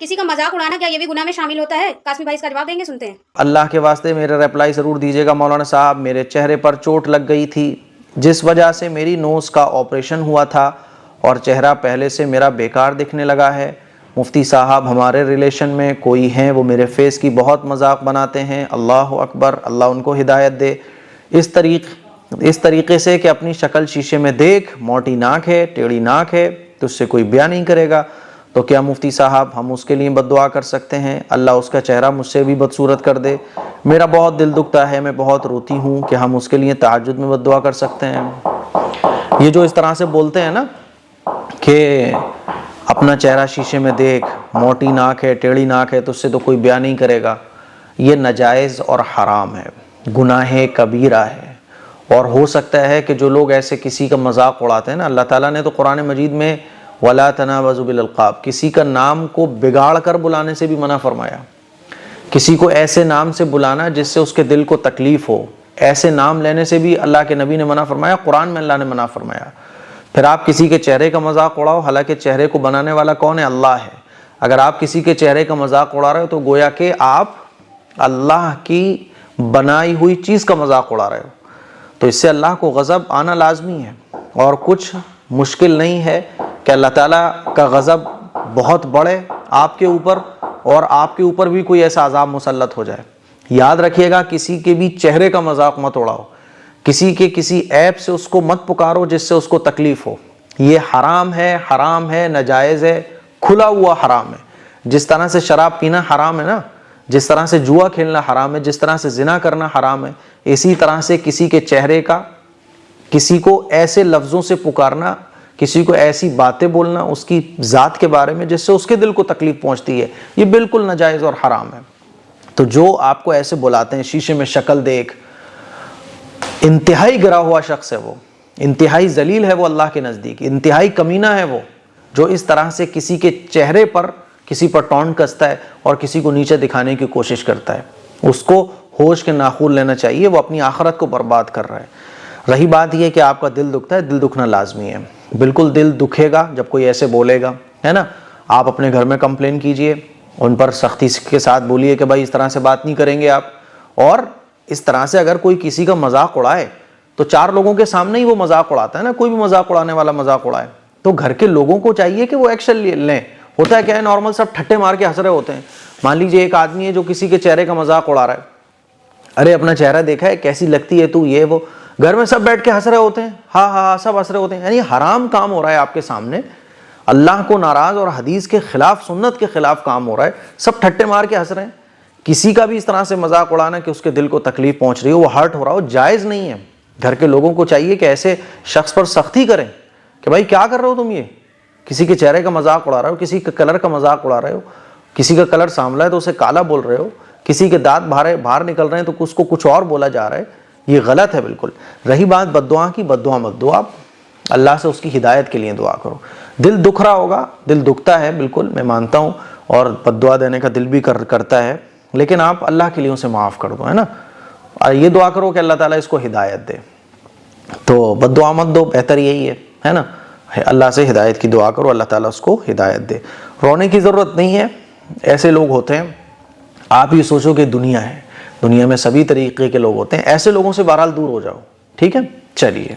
کسی کا مذاق اڑانا کیا یہ بھی گناہ میں شامل ہوتا ہے؟ قاسمی بھائی اس کا جواب دیں گے، سنتے ہیں۔ اللہ کے واسطے میرا ریپلائی ضرور دیجیے گا مولانا صاحب۔ میرے چہرے پر چوٹ لگ گئی تھی جس وجہ سے میری نوز کا آپریشن ہوا تھا اور چہرہ پہلے سے میرا بیکار دکھنے لگا ہے۔ مفتی صاحب ہمارے ریلیشن میں کوئی ہیں، وہ میرے فیس کی بہت مذاق بناتے ہیں۔ اللہ اکبر، اللہ ان کو ہدایت دے۔ اس طریقے سے کہ اپنی شکل شیشے میں دیکھ، موٹی ناک ہے، ٹیڑھی ناک ہے تو اس سے کوئی بیان نہیں کرے گا، تو کیا مفتی صاحب ہم اس کے لیے بد دعا کر سکتے ہیں؟ اللہ اس کا چہرہ مجھ سے بھی بدصورت کر دے۔ میرا بہت دل دکھتا ہے، میں بہت روتی ہوں، کہ ہم اس کے لیے تہجد میں بد دعا کر سکتے ہیں؟ یہ جو اس طرح سے بولتے ہیں نا کہ اپنا چہرہ شیشے میں دیکھ، موٹی ناک ہے، ٹیڑھی ناک ہے تو اس سے تو کوئی بیان نہیں کرے گا، یہ ناجائز اور حرام ہے، گناہ کبیرہ ہے۔ اور ہو سکتا ہے کہ جو لوگ ایسے کسی کا مذاق اڑاتے ہیں نا، اللہ تعالیٰ نے تو قرآن مجید میں وَلَا تَنَابَزُوا بِالْأَلْقَابِ، کسی کا نام کو بگاڑ کر بلانے سے بھی منع فرمایا۔ کسی کو ایسے نام سے بلانا جس سے اس کے دل کو تکلیف ہو، ایسے نام لینے سے بھی اللہ کے نبی نے منع فرمایا، قرآن میں اللہ نے منع فرمایا۔ پھر آپ کسی کے چہرے کا مذاق اڑاؤ، حالانکہ چہرے کو بنانے والا کون ہے؟ اللہ ہے۔ اگر آپ کسی کے چہرے کا مذاق اڑا رہے ہو تو گویا کہ آپ اللہ کی بنائی ہوئی چیز کا مذاق اڑا رہے ہو، تو اس سے اللہ کو غضب آنا لازمی ہے، اور کچھ مشکل نہیں ہے کہ اللہ تعالیٰ کا غضب بہت بڑے آپ کے اوپر، اور آپ کے اوپر بھی کوئی ایسا عذاب مسلط ہو جائے۔ یاد رکھیے گا، کسی کے بھی چہرے کا مذاق مت اڑاؤ، کسی کے کسی عیب سے اس کو مت پکارو جس سے اس کو تکلیف ہو۔ یہ حرام ہے، ناجائز ہے، کھلا ہوا حرام ہے۔ جس طرح سے شراب پینا حرام ہے نا، جس طرح سے جوا کھیلنا حرام ہے، جس طرح سے زنا کرنا حرام ہے، اسی طرح سے کسی کے چہرے کا، کسی کو ایسے لفظوں سے پکارنا، کسی کو ایسی باتیں بولنا اس کی ذات کے بارے میں جس سے اس کے دل کو تکلیف پہنچتی ہے، یہ بالکل ناجائز اور حرام ہے۔ تو جو آپ کو ایسے بلاتے ہیں، شیشے میں شکل دیکھ، انتہائی گرا ہوا شخص ہے وہ، انتہائی ذلیل ہے وہ اللہ کے نزدیک، انتہائی کمینہ ہے وہ، جو اس طرح سے کسی کے چہرے پر کسی پر ٹونٹ کستا ہے اور کسی کو نیچے دکھانے کی کوشش کرتا ہے۔ اس کو ہوش کے ناخون لینا چاہیے، وہ اپنی آخرت کو برباد کر رہا ہے۔ رہی بات یہ کہ آپ کا دل دکھتا ہے، دل دکھنا لازمی ہے، بالکل دل دکھے گا جب کوئی ایسے بولے گا، ہے نا۔ آپ اپنے گھر میں کمپلین کیجئے، ان پر سختی کے ساتھ بولیے کہ بھائی اس طرح سے بات نہیں کریں گے آپ، اور اس طرح سے اگر کوئی کسی کا مذاق اڑائے تو 4 لوگوں کے سامنے ہی وہ مذاق اڑاتا ہے نا، کوئی بھی مذاق اڑانے والا مذاق اڑائے تو گھر کے لوگوں کو چاہیے کہ وہ ایکشن لیں۔ ہوتا ہے کیا ہے، نارمل سب ٹھٹے مار کے ہنس رہے ہوتے ہیں۔ مان لیجئے ایک آدمی ہے جو کسی کے چہرے کا مذاق اڑا رہا ہے، ارے اپنا چہرہ دیکھا ہے کیسی لگتی ہے تو، یہ وہ، گھر میں سب بیٹھ کے ہنس رہے ہوتے ہیں، ہاں ہاں سب ہنس رہے ہوتے ہیں، یعنی حرام کام ہو رہا ہے آپ کے سامنے، اللہ کو ناراض اور حدیث کے خلاف، سنت کے خلاف کام ہو رہا ہے، سب ٹھٹے مار کے ہنس رہے ہیں۔ کسی کا بھی اس طرح سے مذاق اڑانا کہ اس کے دل کو تکلیف پہنچ رہی ہو، وہ ہرٹ ہو رہا ہو، جائز نہیں ہے۔ گھر کے لوگوں کو چاہیے کہ ایسے شخص پر سختی کریں کہ بھائی کیا کر رہے ہو تم، یہ کسی کے چہرے کا مذاق اڑا رہے ہو، کسی کے کلر کا مذاق اڑا رہے ہو، کسی کا کلر سانولا ہے تو اسے کالا بول رہے ہو، کسی کے دانت باہر نکل رہے ہیں تو اس کو کچھ اور بولا جا رہا ہے، یہ غلط ہے بالکل۔ رہی بات بد دعا کی، بد دعا مت دو آپ، اللہ سے اس کی ہدایت کے لیے دعا کرو۔ دل دکھ رہا ہوگا، دل دکھتا ہے بالکل، میں مانتا ہوں، اور بد دعا دینے کا دل بھی کرتا ہے، لیکن آپ اللہ کے لیے اسے معاف کر دو، ہے نا، اور یہ دعا کرو کہ اللہ تعالیٰ اس کو ہدایت دے۔ تو بد دعا مت دو، بہتر یہی ہے نا، اللہ سے ہدایت کی دعا کرو، اللہ تعالیٰ اس کو ہدایت دے۔ رونے کی ضرورت نہیں ہے، ایسے لوگ ہوتے ہیں، آپ یہ سوچو کہ دنیا ہے، دنیا میں سبھی طریقے کے لوگ ہوتے ہیں، ایسے لوگوں سے بہرحال دور ہو جاؤ، ٹھیک ہے، چلیے۔